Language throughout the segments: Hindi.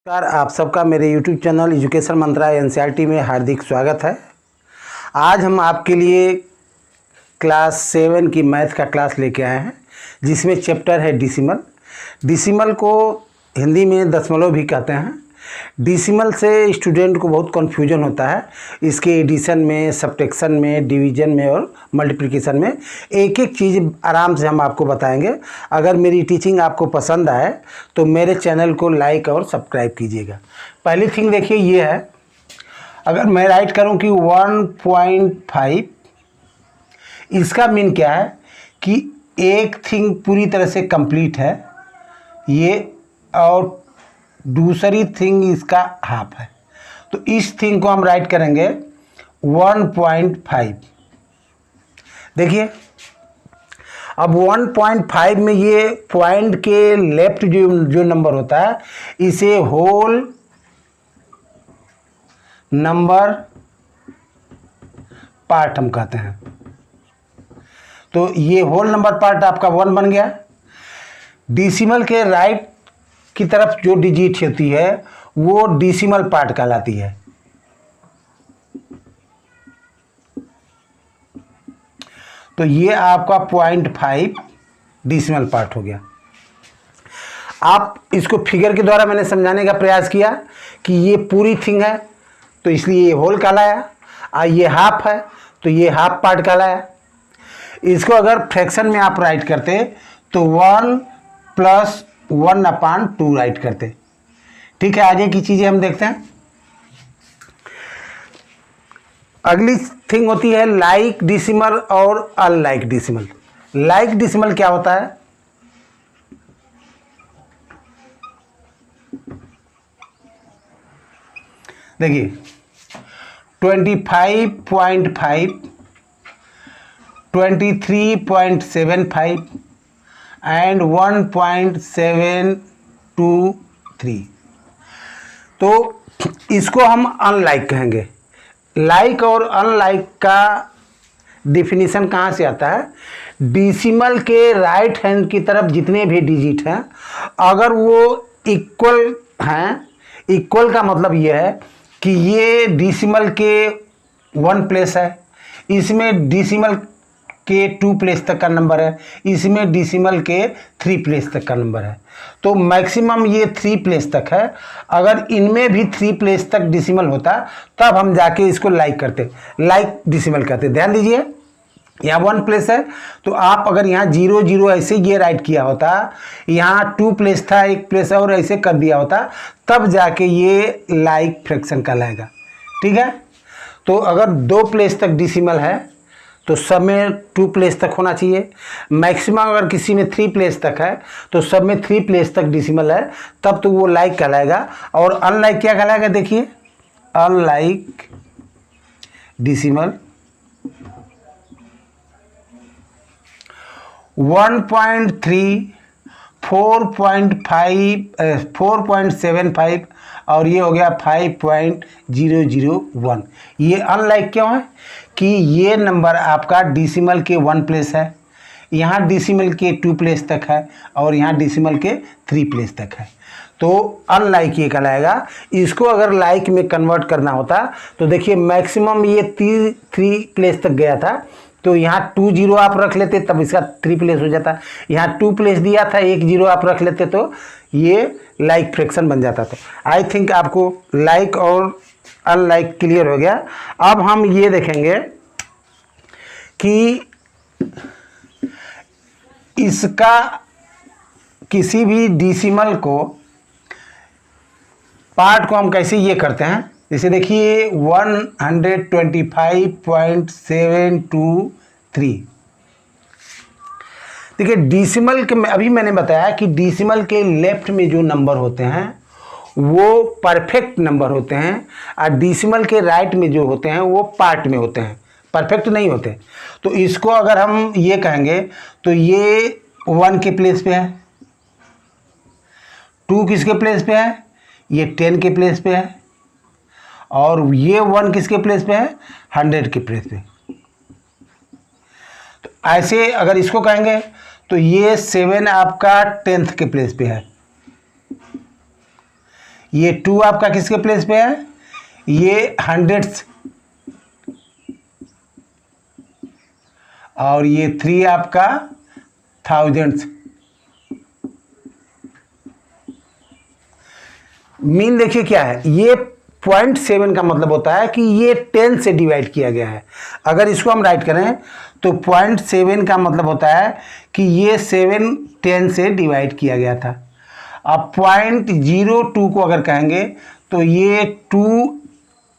नमस्कार, आप सबका मेरे YouTube चैनल एजुकेशन मंत्रा एनसीईआरटी में हार्दिक स्वागत है। आज हम आपके लिए क्लास 7 की मैथ का क्लास लेके आए हैं, जिसमें चैप्टर है डिसिमल। डिसिमल को हिंदी में दशमलव भी कहते हैं। डिसिमल से स्टूडेंट को बहुत कन्फ्यूजन होता है। इसके एडिशन में, सब्ट्रैक्शन में, डिवीजन में और मल्टीप्लिकेशन में एक एक चीज़ आराम से हम आपको बताएंगे। अगर मेरी टीचिंग आपको पसंद आए तो मेरे चैनल को लाइक और सब्सक्राइब कीजिएगा। पहली थिंग देखिए ये है, अगर मैं राइट करूं कि 1.5, इसका मीन क्या है कि एक थिंग पूरी तरह से कंप्लीट है ये, और दूसरी थिंग इसका हाफ है। तो इस थिंग को हम राइट करेंगे 1.5। देखिए अब 1.5 में ये पॉइंट के लेफ्ट जो नंबर होता है इसे होल नंबर पार्ट हम कहते हैं। तो ये होल नंबर पार्ट आपका 1 बन गया। डिसिमल के राइट की तरफ जो डिजिट होती है वो डिसिमल पार्ट कहलाती है। तो ये आपका 0.5 डिसिमल पार्ट हो गया। आप इसको फिगर के द्वारा मैंने समझाने का प्रयास किया कि ये पूरी थिंग है तो इसलिए ये होल कहलाया, और ये हाफ है तो ये हाफ पार्ट कहलाया। इसको अगर फ्रैक्शन में आप राइट करते तो 1 + 1/2 राइट करते। ठीक है, आगे की चीजें हम देखते हैं। अगली थिंग होती है लाइक डिसिमल और अनलाइक डिसिमल। लाइक डिसिमल क्या होता है? देखिए 25.5, 23.75 एंड 1.723। तो इसको हम अनलाइक कहेंगे। लाइक और अनलाइक का डिफिनीशन कहाँ से आता है? डिसिमल के राइट हैंड की तरफ जितने भी डिजिट हैं अगर वो इक्वल हैं, इक्वल का मतलब ये है कि ये डिसिमल के 1 प्लेस है, इसमें डिसिमल के 2 प्लेस तक का नंबर है, इसमें डिसिमल के 3 प्लेस तक का नंबर है। तो मैक्सिमम ये 3 प्लेस तक है। अगर इनमें भी 3 प्लेस तक डिसिमल होता तब हम जाके इसको लाइक करते, लाइक डिसिमल कहते। ध्यान दीजिए यहाँ 1 प्लेस है तो आप अगर यहाँ 0 0 ऐसे ये राइट किया होता, यहाँ 2 प्लेस था 1 प्लेस और ऐसे कर दिया होता, तब जाके ये लाइक फ्रैक्शन कहलाएगा। ठीक है, तो अगर 2 प्लेस तक डिसिमल है तो सब में 2 प्लेस तक होना चाहिए। मैक्सिमम अगर किसी में 3 प्लेस तक है तो सब में 3 प्लेस तक डिसिमल है, तब तो वो लाइक कहलाएगा। और अनलाइक क्या कहलाएगा? देखिए अनलाइक डिसिमल 1.3, 4.5, 4.75 और ये हो गया 5.001। ये अनलाइक क्यों है कि ये नंबर आपका डिसिमल के 1 प्लेस है, यहाँ डिसिमल के 2 प्लेस तक है और यहाँ डिसिमल के 3 प्लेस तक है। तो अनलाइक ये कहलाएगा। इसको अगर लाइक में कन्वर्ट करना होता तो देखिए मैक्सिमम ये 3 प्लेस तक गया था, तो यहाँ 2 0 आप रख लेते तब इसका 3 प्लेस हो जाता। यहाँ 2 प्लेस दिया था, 1 0 आप रख लेते तो ये लाइक फ्रैक्शन बन जाता। तो आई थिंक आपको लाइक और अनलाइक क्लियर हो गया। अब हम ये देखेंगे कि इसका किसी भी डिसिमल को पार्ट को हम कैसे ये करते हैं। जैसे देखिए 125.723। देखिए डिसिमल के अभी मैंने बताया कि डिसिमल के लेफ्ट में जो नंबर होते हैं वो परफेक्ट नंबर होते हैं, और डिसिमल के राइट में जो होते हैं वो पार्ट में होते हैं, परफेक्ट नहीं होते। तो इसको अगर हम ये कहेंगे तो ये 1 के प्लेस पे है, 2 किसके प्लेस पे है? ये 10 के प्लेस पे है, और ये 1 किसके प्लेस पे है? 100 के प्लेस पे। तो ऐसे अगर इसको कहेंगे तो ये 7 आपका 10th के प्लेस पे है, ये 2 आपका किसके प्लेस पे है, ये हंड्रेड्स, और ये 3 आपका थाउजेंड्स। मीन देखिए क्या है, ये 0.7 का मतलब होता है कि ये 10 से डिवाइड किया गया है। अगर इसको हम राइट करें तो 0.7 का मतलब होता है कि ये 7 10 से डिवाइड किया गया था। अब 0.02 को अगर कहेंगे तो ये 2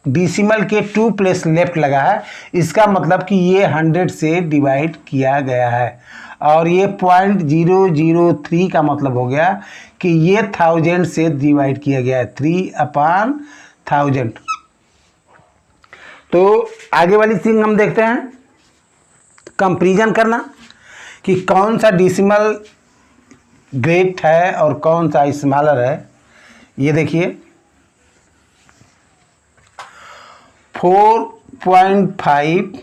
डिसिमल के 2 प्लेस लेफ्ट लगा है, इसका मतलब कि ये 100 से डिवाइड किया गया है। और ये 0.003 का मतलब हो गया कि ये 1000 से डिवाइड किया गया है, 3/1000। तो आगे वाली चीज हम देखते हैं, कंपैरिजन करना कि कौन सा डिसिमल ग्रेट है और कौन सा स्मॉलर है। ये देखिए 4.5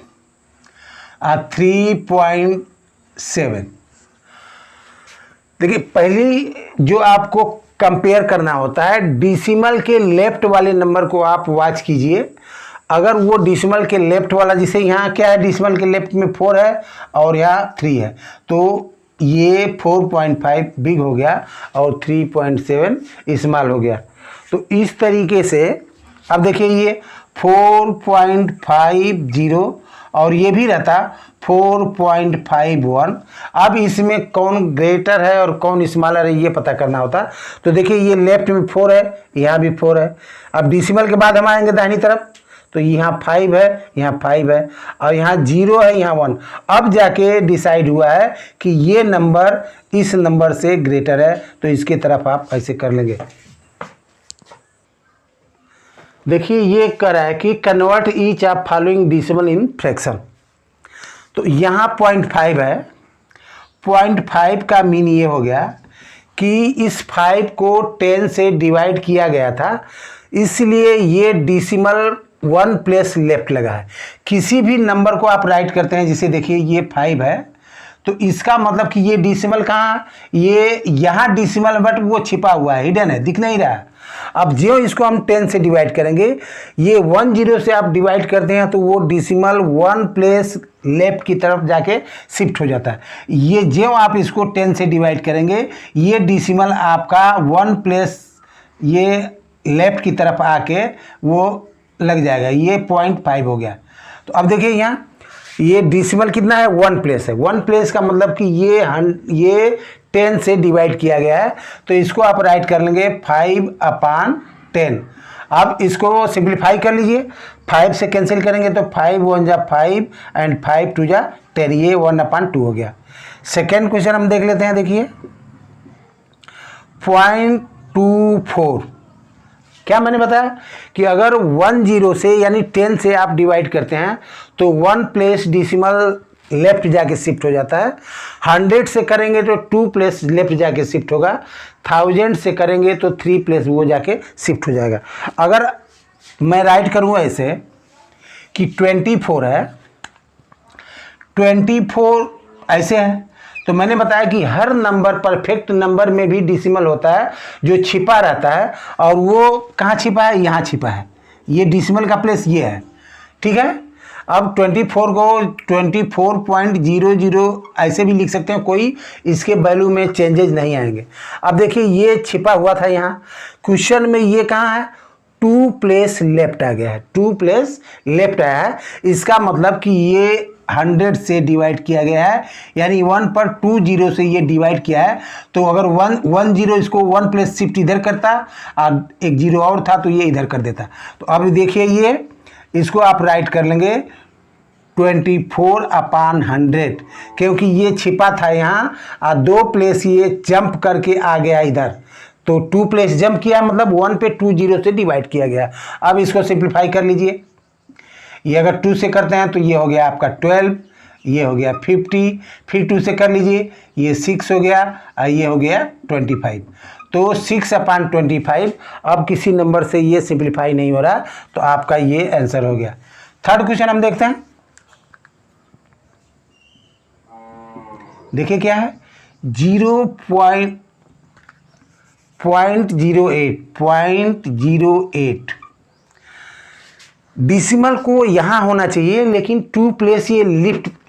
और 3.7। देखिए पहली जो आपको कंपेयर करना होता है, डिसिमल के लेफ्ट वाले नंबर को आप वॉच कीजिए। अगर वो डिसिमल के लेफ्ट वाला, जैसे यहाँ क्या है, डिसिमल के लेफ्ट में 4 है और यहाँ 3 है, तो ये 4.5 बिग हो गया और 3.7 स्मॉल हो गया। तो इस तरीके से अब देखिए ये 4.50 और ये भी रहता 4.51। अब इसमें कौन ग्रेटर है और कौन स्मॉलर है ये पता करना होता। तो देखिए ये लेफ्ट में 4 है, यहाँ भी 4 है। अब डिसिमल के बाद हम आएंगे दाहिनी तरफ, तो यहाँ 5 है, यहाँ 5 है, और यहाँ 0 है, यहाँ 1। अब जाके डिसाइड हुआ है कि ये नंबर इस नंबर से ग्रेटर है, तो इसके तरफ आप ऐसे कर लेंगे। देखिए ये कर रहा है कि convert each of following decimal in fraction. तो यहाँ 0.5 है। 0.5 का मीन ये हो गया कि इस 5 को 10 से डिवाइड किया गया था, इसलिए ये डिसिमल 1 प्लेस लेफ्ट लगा है। किसी भी नंबर को आप राइट करते हैं, जैसे देखिए ये 5 है, तो इसका मतलब कि ये डिसिमल कहाँ, ये यहाँ डिसिमल, बट वो छिपा हुआ है, हिडन है, दिख नहीं रहा। अब जो इसको हम 10 से डिवाइड करेंगे, ये 10 से आप डिवाइड करते हैं तो वो डिसिमल 1 प्लेस लेफ्ट की तरफ जाके शिफ्ट हो जाता है। ये जो आप इसको 10 से डिवाइड करेंगे, ये डिसिमल आपका 1 प्लेस ये लेफ्ट की तरफ आके वो लग जाएगा, ये 0.5 हो गया। तो अब देखिए यहाँ ये डिसिमल कितना है, 1 प्लेस है। 1 प्लेस का मतलब कि ये 10 से डिवाइड किया गया है, तो इसको आप राइट कर लेंगे 5/10। अब इसको सिंप्लीफाई कर लीजिए, 5 से कैंसिल करेंगे तो 5 1 जा 5 एंड 5 2 जा 10, ये 1/2 हो गया। सेकेंड क्वेश्चन हम देख लेते हैं। देखिए 0.24, क्या मैंने बताया कि अगर 10 से यानी 10 से आप डिवाइड करते हैं तो 1 प्लेस डिसिमल लेफ्ट जाके शिफ्ट हो जाता है। 100 से करेंगे तो 2 प्लेस लेफ्ट जाके शिफ्ट होगा। 1000 से करेंगे तो 3 प्लेस वो जाके शिफ्ट हो जाएगा। अगर मैं राइट करूँगा ऐसे कि 24 है, 24 ऐसे है, तो मैंने बताया कि हर नंबर, परफेक्ट नंबर में भी डिसिमल होता है जो छिपा रहता है, और वो कहाँ छिपा है, यहाँ छिपा है। ये डिसिमल का प्लेस ये है, ठीक है। अब 24 को 24.00 ऐसे भी लिख सकते हैं, कोई इसके वैल्यू में चेंजेज नहीं आएंगे। अब देखिए ये छिपा हुआ था यहाँ क्वेश्चन में, ये कहाँ है, 2 प्लेस लेफ्ट आ गया है, 2 प्लेस लेफ्ट आया है। इसका मतलब कि ये 100 से डिवाइड किया गया है, यानी 1 पर 2 0 से ये डिवाइड किया है। तो अगर 1 0 इसको 1 प्लेस शिफ्ट इधर करता और एक 0 और था तो ये इधर कर देता। तो अब देखिए ये इसको आप राइट कर लेंगे 24/100, क्योंकि ये छिपा था यहाँ और 2 प्लेस ये जंप करके आ गया इधर, तो 2 प्लेस जंप किया मतलब 1 पे 2 0 से डिवाइड किया गया। अब इसको सिंप्लीफाई कर लीजिए, ये अगर 2 से करते हैं तो ये हो गया आपका 12, ये हो गया 50, फिर 2 से कर लीजिए, ये 6 हो गया और ये हो गया 25। तो 6/25। अब किसी नंबर से ये सिंप्लीफाई नहीं हो रहा, तो आपका ये आंसर हो गया। थर्ड क्वेश्चन हम देखते हैं। देखिए क्या है, 0.08 डिसिमल को यहाँ होना चाहिए, लेकिन 2 प्लेस ये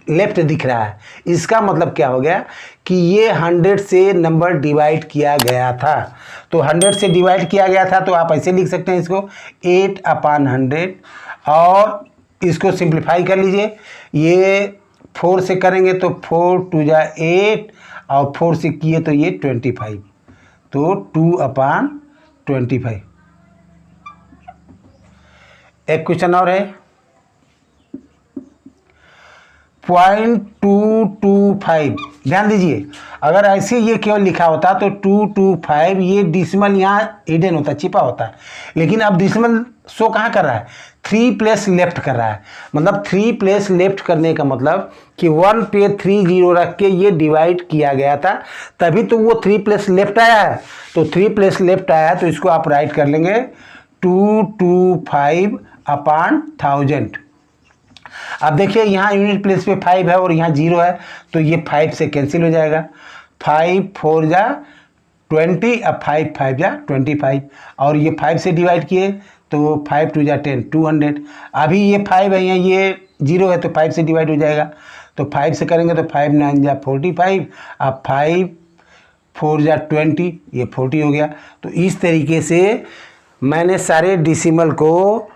लेफ्ट दिख रहा है। इसका मतलब क्या हो गया कि ये 100 से नंबर डिवाइड किया गया था। तो 100 से डिवाइड किया गया था, तो आप ऐसे लिख सकते हैं इसको 8/100, और इसको सिंप्लीफाई कर लीजिए। ये 4 से करेंगे तो 4 2 जा 8, और 4 से किए तो ये 25, तो 2/25। एक क्वेश्चन और है 0.225। ध्यान दीजिए, अगर ऐसे ये केवल लिखा होता तो 225, ये डिसिमल यहाँ हिडन होता, छिपा होता, लेकिन अब डिसिमल शो कहाँ कर रहा है, 3 प्लेस लेफ्ट कर रहा है। मतलब 3 प्लेस लेफ्ट करने का मतलब कि 1 पे 3 0 रख के ये डिवाइड किया गया था, तभी तो वो 3 प्लेस लेफ्ट आया है। तो 3 प्लेस लेफ्ट आया है, तो इसको आप राइट कर लेंगे 225/1000। अब देखिए यहाँ यूनिट प्लेस पे 5 है और यहाँ 0 है, तो ये 5 से कैंसिल हो जाएगा। 5 4 जा 20, अब 5 5 जा 25, और ये 5 से डिवाइड किए तो 5 2 जा 10, 200। अभी ये 5 है, यहाँ ये 0 है, तो 5 से डिवाइड हो जाएगा। तो 5 से करेंगे तो 5 9 जा 45, अब 5 4 जा 20, ये 40 हो गया। तो इस तरीके से मैंने सारे डिसिमल को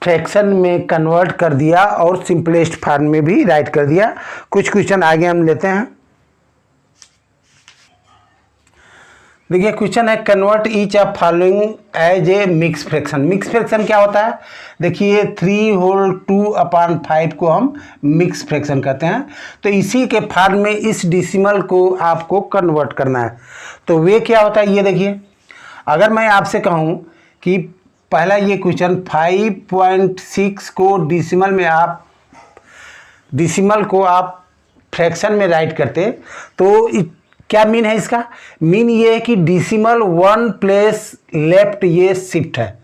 फ्रैक्शन में कन्वर्ट कर दिया और सिंपलेस्ट फॉर्म में भी राइट कर दिया। कुछ क्वेश्चन आगे हम लेते हैं। देखिए क्वेश्चन है convert each of following as a mix fraction. Mix fraction क्या होता है, देखिए 3 होल 2/5 को हम मिक्स फ्रैक्शन कहते हैं। तो इसी के फॉर्म में इस डिसिमल को आपको कन्वर्ट करना है। तो वे क्या होता है, ये देखिए, अगर मैं आपसे कहूँ कि पहला ये क्वेश्चन 5.6 को डिसिमल को आप फ्रैक्शन में राइट करते, तो क्या मीन है इसका, मीन ये है कि डिसिमल 1 प्लेस लेफ्ट ये शिफ्ट है,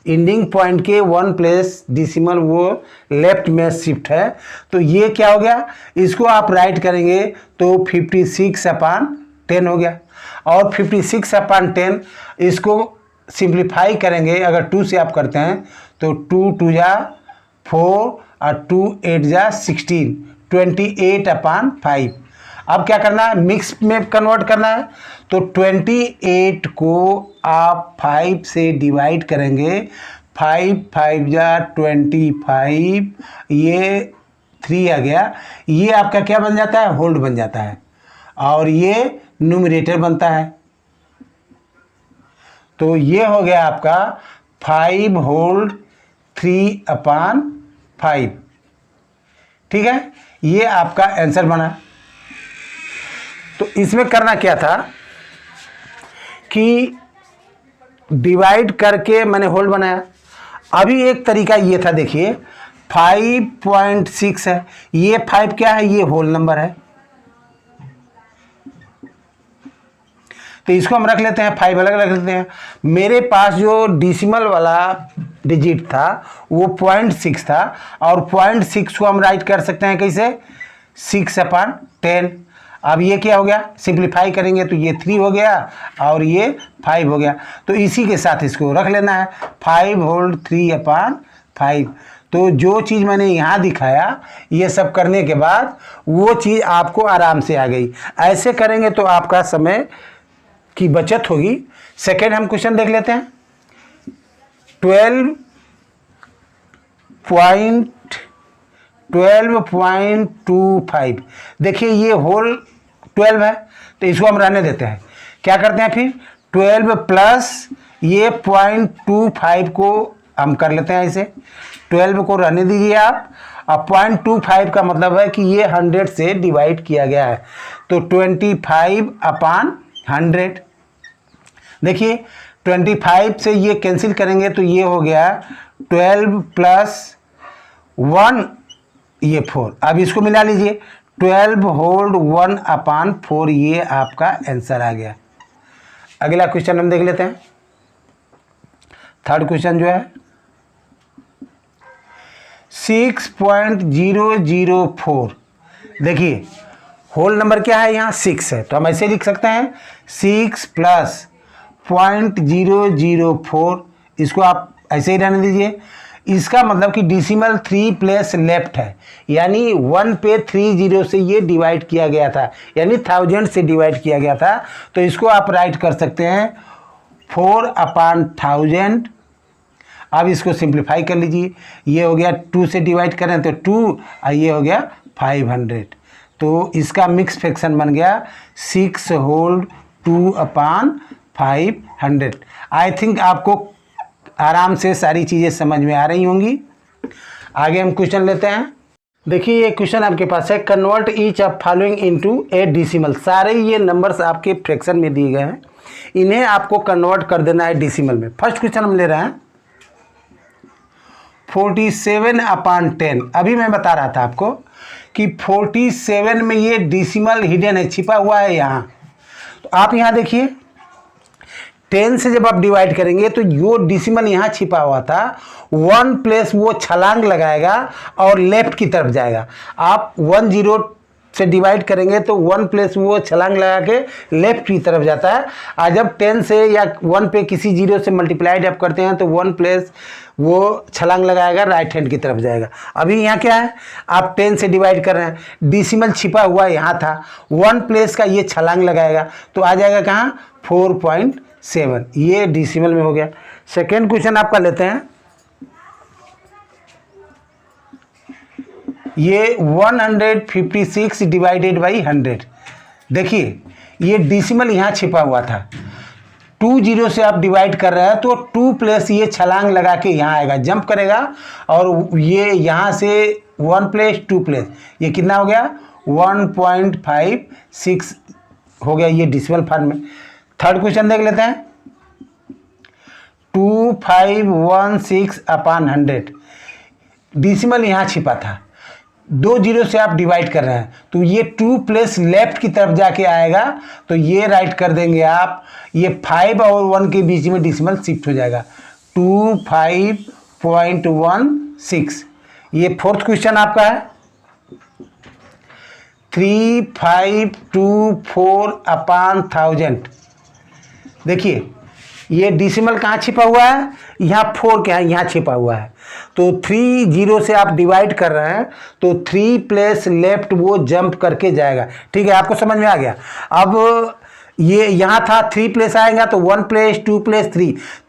एंडिंग पॉइंट के 1 प्लेस डिसिमल वो लेफ्ट में शिफ्ट है। तो ये क्या हो गया, इसको आप राइट करेंगे तो 56/10 हो गया। और 56/10 इसको सिंप्लीफाई करेंगे, अगर 2 से आप करते हैं तो 2 2 जा 4 और 2 8 जा 16, 28/5। अब क्या करना है, मिक्स में कन्वर्ट करना है। तो 28 को आप 5 से डिवाइड करेंगे, 5 5 जा 25, ये 3 आ गया। ये आपका क्या बन जाता है, होल्ड बन जाता है, और ये न्यूमरेटर बनता है। तो ये हो गया आपका 5 होल 3/5। ठीक है, ये आपका आंसर बना। तो इसमें करना क्या था कि डिवाइड करके मैंने होल बनाया। अभी एक तरीका ये था, देखिए 5.6 है, ये 5 क्या है, ये होल नंबर है, तो इसको हम रख लेते हैं 5 अलग रख लेते हैं। मेरे पास जो डिसिमल वाला डिजिट था वो 0.6 था, और 0.6 को हम राइट कर सकते हैं कैसे, 6/10। अब ये क्या हो गया, सिंप्लीफाई करेंगे तो ये 3 हो गया और ये 5 हो गया। तो इसी के साथ इसको रख लेना है 5 होल 3/5। तो जो चीज़ मैंने यहाँ दिखाया, ये सब करने के बाद वो चीज़ आपको आराम से आ गई। ऐसे करेंगे तो आपका समय की बचत होगी। सेकेंड हम क्वेश्चन देख लेते हैं 12.25। देखिए ये होल 12 है, तो इसको हम रहने देते हैं। क्या करते हैं फिर 12 प्लस ये 0.25 को हम कर लेते हैं ऐसे, 12 को रहने दीजिए आप। अब 0.25 का मतलब है कि ये 100 से डिवाइड किया गया है, तो 25/100। देखिए 25 से ये कैंसिल करेंगे तो ये हो गया 12 प्लस 1, ये 4। अब इसको मिला लीजिए, 12 होल्ड 1/4, ये आपका आंसर आ गया। अगला क्वेश्चन हम देख लेते हैं। थर्ड क्वेश्चन जो है 6.004। देखिए होल नंबर क्या है यहाँ 6 है, तो हम ऐसे लिख सकते हैं 6 प्लस 0.004, इसको आप ऐसे ही रहने दीजिए। इसका मतलब कि डिसिमल 3 प्लेस लेफ्ट है, यानी 1 पे 3 जीरो से ये डिवाइड किया गया था, यानी 1000 से डिवाइड किया गया था। तो इसको आप राइट कर सकते हैं 4/1000। अब इसको सिंप्लीफाई कर लीजिए, ये हो गया 2 से डिवाइड करें तो 2 और ये हो गया 500। तो इसका मिक्स फ्रैक्शन बन गया 6 होल 2/500। आई थिंक आपको आराम से सारी चीज़ें समझ में आ रही होंगी। आगे हम क्वेश्चन लेते हैं। देखिए ये क्वेश्चन आपके पास है, convert each of following into A decimal. सारे ये नंबर्स आपके फ्रैक्शन में दिए गए हैं, इन्हें आपको कन्वर्ट कर देना है डेसिमल में। फर्स्ट क्वेश्चन हम ले रहे हैं 47/10। अभी मैं बता रहा था आपको कि 47 में ये डेसिमल हिडन है, छिपा हुआ है यहाँ। तो आप यहाँ देखिए 10 से जब आप डिवाइड करेंगे तो जो डेसिमल यहाँ छिपा हुआ था 1 प्लेस वो छलांग लगाएगा और लेफ्ट की तरफ जाएगा। आप 1 0 से डिवाइड करेंगे तो 1 प्लेस वो छलांग लगा के लेफ्ट की तरफ जाता है, और जब 10 से या 1 पे किसी जीरो से मल्टीप्लाइड आप करते हैं तो 1 प्लेस वो छलांग लगाएगा राइट हैंड की तरफ जाएगा। अभी यहाँ क्या है, आप 10 से डिवाइड कर रहे हैं, डेसिमल छिपा हुआ यहाँ था, 1 प्लेस का ये छलांग लगाएगा तो आ जाएगा कहाँ 4.7, ये डेसिमल में हो गया। सेकेंड क्वेश्चन आपका लेते हैं, ये 156 डिवाइडेड बाई 100। देखिए ये डेसिमल यहाँ छिपा हुआ था, 2 जीरो से आप डिवाइड कर रहे हैं तो 2 प्लस ये छलांग लगा के यहाँ आएगा, जंप करेगा, और ये यहाँ से 1 प्लस 2 प्लस ये कितना हो गया 1.56 हो गया, ये डेसिमल फॉर्म में। थर्ड क्वेश्चन देख लेते हैं 2516/100। डेसिमल यहाँ छिपा था, 2 जीरो से आप डिवाइड कर रहे हैं तो ये 2 प्लस लेफ्ट की तरफ जाके आएगा, तो ये राइट कर देंगे आप, ये 5 और 1 के बीच में डेसिमल शिफ्ट हो जाएगा 25.16। ये फोर्थ क्वेश्चन आपका है 3524/1000। देखिए ये डेसिमल कहाँ छिपा हुआ है, यहाँ 4 क्या है, यहाँ छिपा हुआ है। तो 3 जीरो से आप डिवाइड कर रहे हैं तो 3 प्लस लेफ्ट वो जंप करके जाएगा। ठीक है, आपको समझ में आ गया। अब ये यहाँ था 3 प्लस आएगा तो 1 प्लस 2 प्लस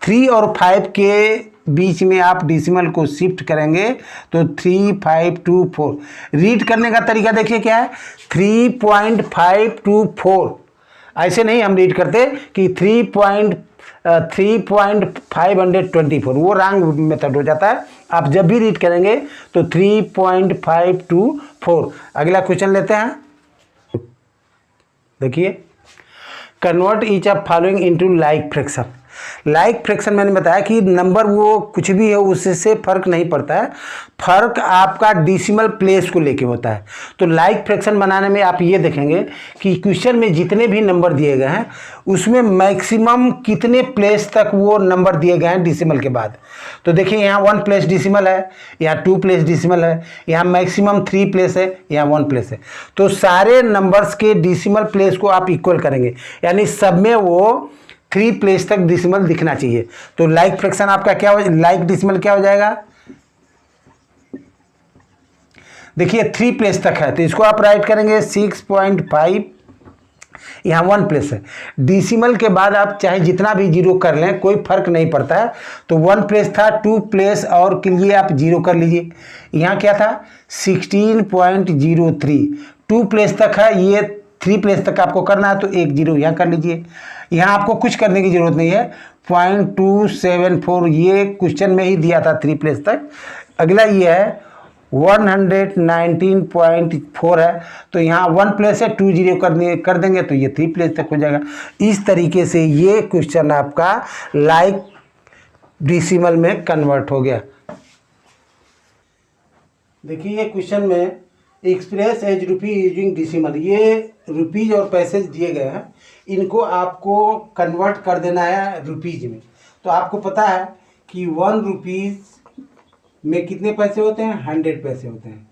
3 और 5 के बीच में आप डेसिमल को शिफ्ट करेंगे तो 3524। रीड करने का तरीका देखिए क्या है, 3.524। ऐसे नहीं हम रीड करते कि 3.524, वो रॉन्ग मेथड हो जाता है। आप जब भी रीड करेंगे तो 3.524। अगला क्वेश्चन लेते हैं, देखिए convert each of following into like fraction. Like fraction मैंने बताया कि नंबर वो कुछ भी है उससे फर्क नहीं पड़ता है, फर्क आपका डेसिमल प्लेस को लेके होता है। तो लाइक फ्रैक्शन बनाने में आप ये देखेंगे कि क्वेश्चन में जितने भी नंबर दिए गए हैं उसमें मैक्सिमम कितने प्लेस तक वो नंबर दिए गए हैं डेसिमल के बाद। तो देखिए यहाँ 1 प्लेस डेसिमल है, यहाँ 2 प्लेस डेसिमल है, यहाँ मैक्सिमम 3 प्लेस है, यहाँ 1 प्लेस है। तो सारे नंबर्स के डेसिमल प्लेस को आप इक्वल करेंगे, यानी सब में वो 3 प्लेस तक डेसिमल दिखना चाहिए। तो लाइक फ्रैक्शन आपका क्या हो, लाइक डेसिमल क्या हो जाएगा, देखिए 3 प्लेस तक है तो इसको आप राइट करेंगे 6.5, यहाँ 1 प्लेस है। डेसिमल के बाद आप चाहे जितना भी जीरो कर लें कोई फर्क नहीं पड़ता है। तो 1 प्लेस था, 2 प्लेस और के लिए आप जीरो कर लीजिए। यहाँ क्या था 16.03, 2 प्लेस तक है, ये 3 प्लेस तक आपको करना है तो 1 जीरो यहाँ कर लीजिए। यहाँ आपको कुछ करने की जरूरत नहीं है, 0.274 ये क्वेश्चन में ही दिया था 3 प्लेस तक। अगला ये है 119.4 है, तो यहाँ 1 प्लेस है, 2 जीरो कर देंगे तो ये 3 प्लेस तक हो जाएगा। इस तरीके से ये क्वेश्चन आपका लाइक डेसिमल में कन्वर्ट हो गया। देखिए ये क्वेश्चन में एक्सप्रेस एज रुपी यूजिंग डेसिमल, ये रुपीज और पैसे दिए गए हैं, इनको आपको कन्वर्ट कर देना है रुपीज में। तो आपको पता है कि 1 रुपीज में कितने पैसे होते हैं, 100 पैसे होते हैं।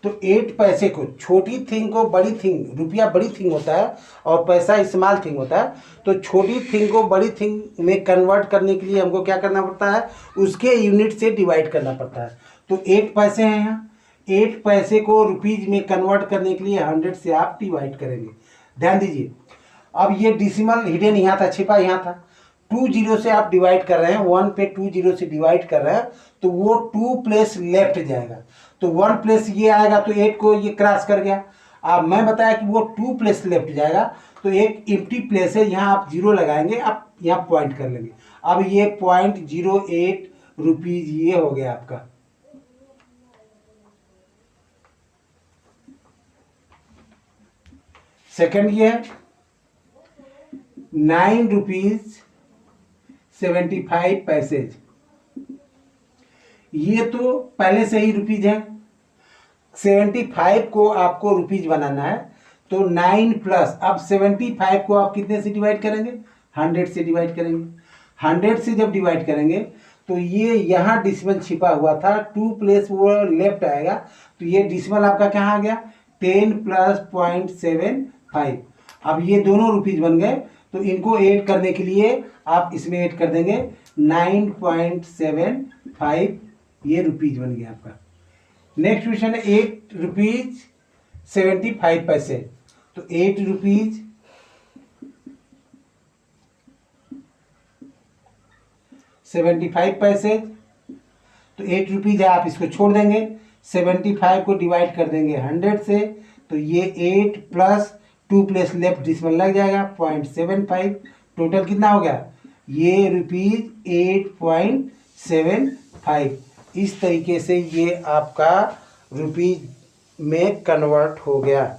तो 8 पैसे को, छोटी थिंग को बड़ी थिंग, रुपया बड़ी थिंग होता है और पैसा स्मॉल थिंग होता है। तो छोटी थिंग को बड़ी थिंग में कन्वर्ट करने के लिए हमको क्या करना पड़ता है, उसके यूनिट से डिवाइड करना पड़ता है। तो 8 पैसे हैं यहाँ, 8 पैसे को रुपीज में कन्वर्ट करने के लिए 100 से आप डिवाइड करेंगे। ध्यान दीजिए, अब ये डिसिमल हिडन यहाँ था, छिपा यहाँ था। 2 जीरो से आप डिवाइड कर रहे हैं, 1 पे 2 जीरो से डिवाइड कर रहे हैं, तो वो 2 प्लेस लेफ्ट जाएगा। तो 1 प्लेस ये आएगा, तो 8 को ये क्रॉस कर गया। अब मैं बताया कि वो 2 प्लेस लेफ्ट जाएगा, तो एक एम्प्टी प्लेस है, यहाँ आप जीरो लगाएंगे, आप यहाँ पॉइंट कर लेंगे। अब ये 0.08 रुपीज ये हो गया आपका। सेकंड ये है 9 रुपीज 75 पैसे। ये तो पहले से ही रुपीज है, 75 को आपको रुपीज बनाना है, तो 9 प्लस, अब 75 को आप कितने से डिवाइड करेंगे, 100 से डिवाइड करेंगे। 100 से जब डिवाइड करेंगे तो ये यहाँ डिसिमल छिपा हुआ था, 2 प्लेस वो लेफ्ट आएगा, तो ये डिसिमल आपका कहाँ आ गया, 10 प्लस 0.75। अब ये दोनों रुपीज बन गए, तो इनको ऐड करने के लिए आप इसमें ऐड कर देंगे 9.75, ये रुपीज बन गया आपका। नेक्स्ट क्वेश्चन है 8 रुपीज 75 पैसे। तो 8 रुपीज 75 पैसे, तो 8 रुपीज है, आप इसको छोड़ देंगे, 75 को डिवाइड कर देंगे 100 से, तो ये 8 प्लस 2 प्लेस लेफ्ट डिसिमल लग जाएगा 0.75, टोटल कितना हो गया, ये रुपीज 8.75। इस तरीके से ये आपका रुपीज में कन्वर्ट हो गया।